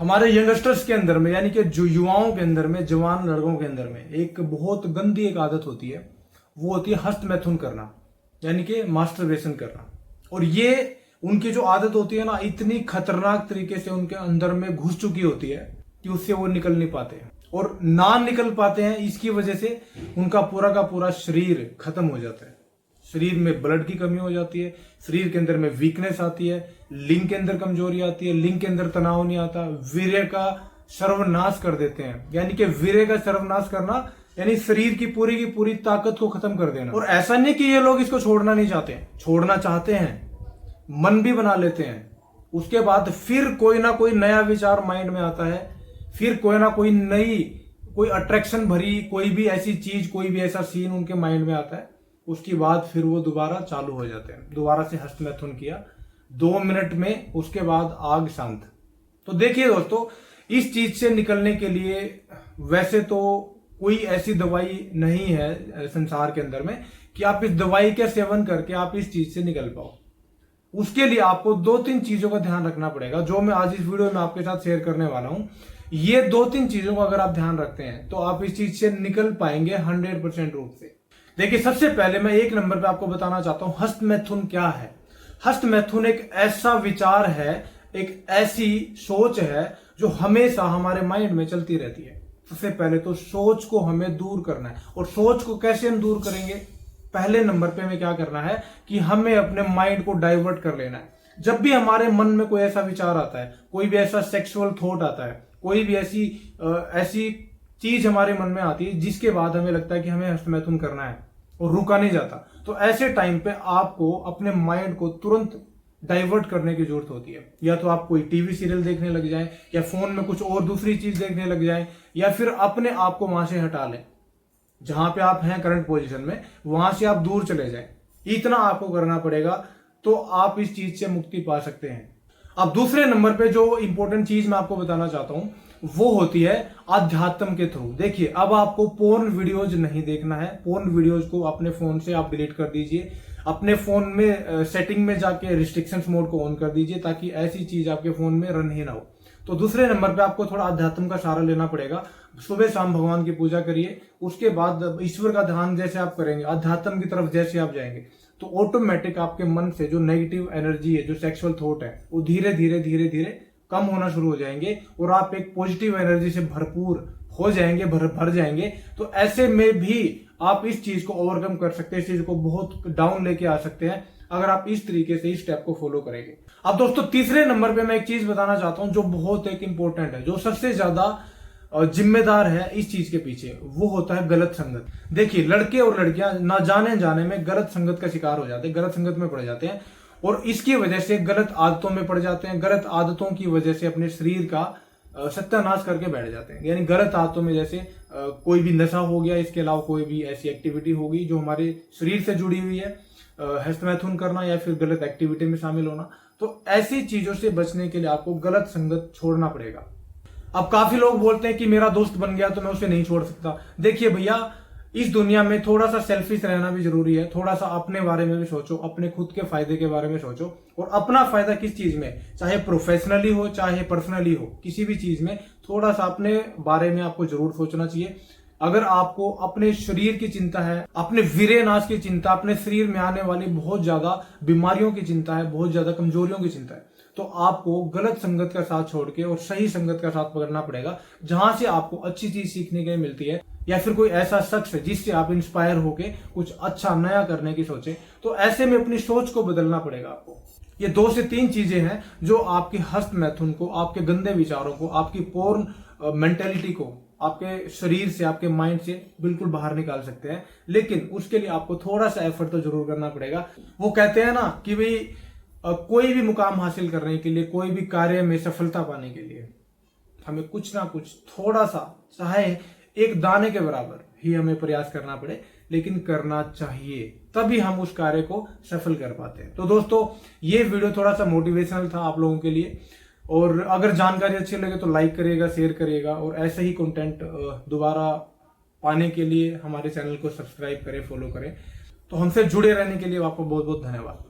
हमारे यंगस्टर्स के अंदर में, यानी कि जो युवाओं के अंदर में, जवान लड़कों के अंदर में एक बहुत गंदी एक आदत होती है, वो होती है हस्तमैथुन करना, यानी कि मास्टरबेशन करना। और ये उनकी जो आदत होती है ना, इतनी खतरनाक तरीके से उनके अंदर में घुस चुकी होती है कि उससे वो निकल नहीं पाते हैं। और ना निकल पाते हैं, इसकी वजह से उनका पूरा का पूरा शरीर खत्म हो जाता है। शरीर में ब्लड की कमी हो जाती है, शरीर के अंदर में वीकनेस आती है, लिंग के अंदर कमजोरी आती है, लिंग के अंदर तनाव नहीं आता, वीर्य का सर्वनाश कर देते हैं। यानी कि वीर्य का सर्वनाश करना यानी शरीर की पूरी ताकत को खत्म कर देना। और ऐसा नहीं कि ये लोग इसको छोड़ना नहीं चाहते, छोड़ना चाहते हैं, मन भी बना लेते हैं। उसके बाद फिर कोई ना कोई नया विचार माइंड में आता है, फिर कोई ना कोई नई, कोई अट्रैक्शन भरी कोई भी ऐसी चीज, कोई भी ऐसा सीन उनके माइंड में आता है। उसके बाद फिर वो दोबारा चालू हो जाते हैं। दोबारा से हस्तमैथुन किया 2 मिनट में, उसके बाद आग शांत। तो देखिए दोस्तों, इस चीज से निकलने के लिए वैसे तो कोई ऐसी दवाई नहीं है संसार के अंदर में कि आप इस दवाई का सेवन करके आप इस चीज से निकल पाओ। उसके लिए आपको 2-3 चीजों का ध्यान रखना पड़ेगा, जो मैं आज इस वीडियो में आपके साथ शेयर करने वाला हूं। ये 2-3 चीजों को अगर आप ध्यान रखते हैं तो आप इस चीज से निकल पाएंगे 100% रूप से। देखिए, सबसे पहले मैं 1 नंबर पे आपको बताना चाहता हूं हस्तमैथुन क्या है। हस्तमैथुन एक ऐसा विचार है, एक ऐसी सोच है जो हमेशा हमारे माइंड में चलती रहती है। सबसे पहले तो सोच को हमें दूर करना है। और सोच को कैसे हम दूर करेंगे? पहले नंबर पे हमें क्या करना है कि हमें अपने माइंड को डाइवर्ट कर लेना है। जब भी हमारे मन में कोई ऐसा विचार आता है, कोई भी ऐसा सेक्सुअल थॉट आता है, कोई भी ऐसी चीज हमारे मन में आती है जिसके बाद हमें लगता है कि हमें हस्तमैथुन करना है और रुका नहीं जाता, तो ऐसे टाइम पे आपको अपने माइंड को तुरंत डाइवर्ट करने की जरूरत होती है। या तो आप कोई टीवी सीरियल देखने लग जाएं, या फोन में कुछ और दूसरी चीज देखने लग जाएं, या फिर अपने आप को वहां से हटा लें। जहां पे आप हैं करंट पोजीशन में, वहां से आप दूर चले जाएं। इतना आपको करना पड़ेगा, तो आप इस चीज से मुक्ति पा सकते हैं। अब दूसरे नंबर पे जो इंपॉर्टेंट चीज मैं आपको बताना चाहता हूं, वो होती है आध्यात्म के थ्रू। देखिए, अब आपको पोर्न वीडियोज नहीं देखना है। पोर्न वीडियोज को अपने फोन से आप डिलीट कर दीजिए। अपने फोन में सेटिंग में जाके रिस्ट्रिक्शंस मोड को ऑन कर दीजिए, ताकि ऐसी चीज आपके फोन में रन ही ना हो। तो दूसरे नंबर पे आपको थोड़ा अध्यात्म का सहारा लेना पड़ेगा। सुबह शाम भगवान की पूजा करिए। उसके बाद ईश्वर का ध्यान जैसे आप करेंगे, अध्यात्म की तरफ जैसे आप जाएंगे, तो ऑटोमेटिक आपके मन से जो नेगेटिव एनर्जी है, जो सेक्सुअल थॉट है, वो धीरे धीरे कम होना शुरू हो जाएंगे और आप एक पॉजिटिव एनर्जी से भरपूर हो जाएंगे, भर जाएंगे। तो ऐसे में भी आप इस चीज को ओवरकम कर सकते हैं, इस चीज को बहुत डाउन लेके आ सकते हैं, अगर आप इस तरीके से इस स्टेप को फॉलो करेंगे। अब दोस्तों, तीसरे नंबर पे मैं एक चीज बताना चाहता हूं जो बहुत एक इंपॉर्टेंट है, जो सबसे ज्यादा जिम्मेदार है इस चीज के पीछे, वो होता है गलत संगत। देखिए, लड़के और लड़कियां ना जाने जाने में गलत संगत का शिकार हो जाते हैं, गलत संगत में पड़ जाते हैं, और इसकी वजह से गलत आदतों में पड़ जाते हैं। गलत आदतों की वजह से अपने शरीर का सत्यानाश करके बैठ जाते हैं। यानी गलत आदतों में जैसे कोई भी नशा हो गया, इसके अलावा कोई भी ऐसी एक्टिविटी होगी जो हमारे शरीर से जुड़ी हुई है, हस्तमैथुन करना या फिर गलत एक्टिविटी में शामिल होना। तो ऐसी चीजों से बचने के लिए आपको गलत संगत छोड़ना पड़ेगा। अब काफी लोग बोलते हैं कि मेरा दोस्त बन गया तो मैं उसे नहीं छोड़ सकता। देखिए भैया, इस दुनिया में थोड़ा सा सेल्फिश रहना भी जरूरी है। थोड़ा सा अपने बारे में भी सोचो, अपने खुद के फायदे के बारे में सोचो। और अपना फायदा किस चीज में, चाहे प्रोफेशनली हो चाहे पर्सनली हो, किसी भी चीज में थोड़ा सा अपने बारे में आपको जरूर सोचना चाहिए। अगर आपको अपने शरीर की चिंता है, अपने वीर्य नाश की चिंता, अपने शरीर में आने वाली बहुत ज्यादा बीमारियों की चिंता है, बहुत ज्यादा कमजोरियों की चिंता है, तो आपको गलत संगत का साथ छोड़ के और सही संगत का साथ पकड़ना पड़ेगा, जहां से आपको अच्छी चीज सीखने के लिए मिलती है, या फिर कोई ऐसा शख्स है जिससे आप इंस्पायर होके कुछ अच्छा नया करने की सोचे। तो ऐसे में अपनी सोच को बदलना पड़ेगा आपको। ये 2 से 3 चीजें हैं जो आपके हस्तमैथुन को, आपके गंदे विचारों को, आपकी पोर्न मेंटेलिटी को आपके शरीर से, आपके माइंड से बिल्कुल बाहर निकाल सकते हैं। लेकिन उसके लिए आपको थोड़ा सा एफर्ट तो जरूर करना पड़ेगा। वो कहते हैं ना कि भाई, कोई भी मुकाम हासिल करने के लिए, कोई भी कार्य में सफलता पाने के लिए हमें कुछ ना कुछ थोड़ा सा, चाहे एक दाने के बराबर ही हमें प्रयास करना पड़े, लेकिन करना चाहिए, तभी हम उस कार्य को सफल कर पाते हैं। तो दोस्तों, ये वीडियो थोड़ा सा मोटिवेशनल था आप लोगों के लिए, और अगर जानकारी अच्छी लगे तो लाइक करिएगा, शेयर करिएगा, और ऐसे ही कंटेंट दोबारा पाने के लिए हमारे चैनल को सब्सक्राइब करें, फॉलो करें। तो हमसे जुड़े रहने के लिए आपको बहुत बहुत धन्यवाद।